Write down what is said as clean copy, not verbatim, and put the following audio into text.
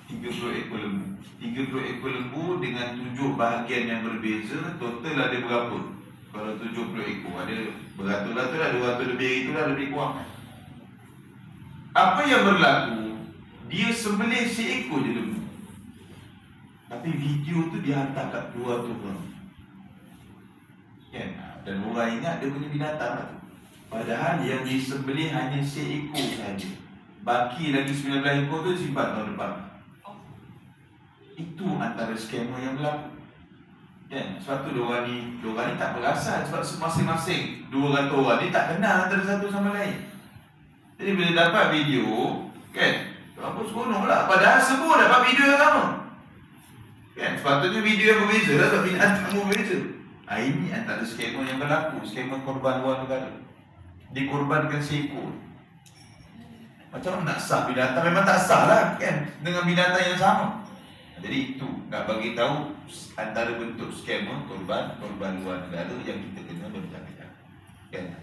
30 ekor lembu. 30 ekor lembu dengan 7 bahagian yang berbeza, total ada berapa? Kalau 70 ekor, ada beratus-ratus lah, 200 lebih itulah lebih kurang. Apa yang berlaku? Dia sembelih seekor je lembu, tapi video tu dia hantar kat 200 orang. Kan? Dan orang ingat dia punya binatang lah tu. Padahal yang disembelih hanya seekor saja. Baki lagi 19 ekor tu simpan tahun depan. Itu antara skema yang berlaku. Kan? Sebab tu diorang ni tak perasan. Sebab masing-masing 200 orang ni tak kenal antara satu sama lain. Jadi bila dapat video, kan, apa seronok lah. Padahal semua dapat video yang sama. Kan? Sepatutnya video yang berbeza lah, tapi binatang berbeza. Ini antara skema yang berlaku. Skema korban luar negara. Dikorbankan seekor. Macam mana nak sah binatang? Memang tak sah lah, kan, dengan binatang yang sama. Jadi itu nak bagi tahu antara bentuk skema korban luar negara yang kita kena bercakap. Kan?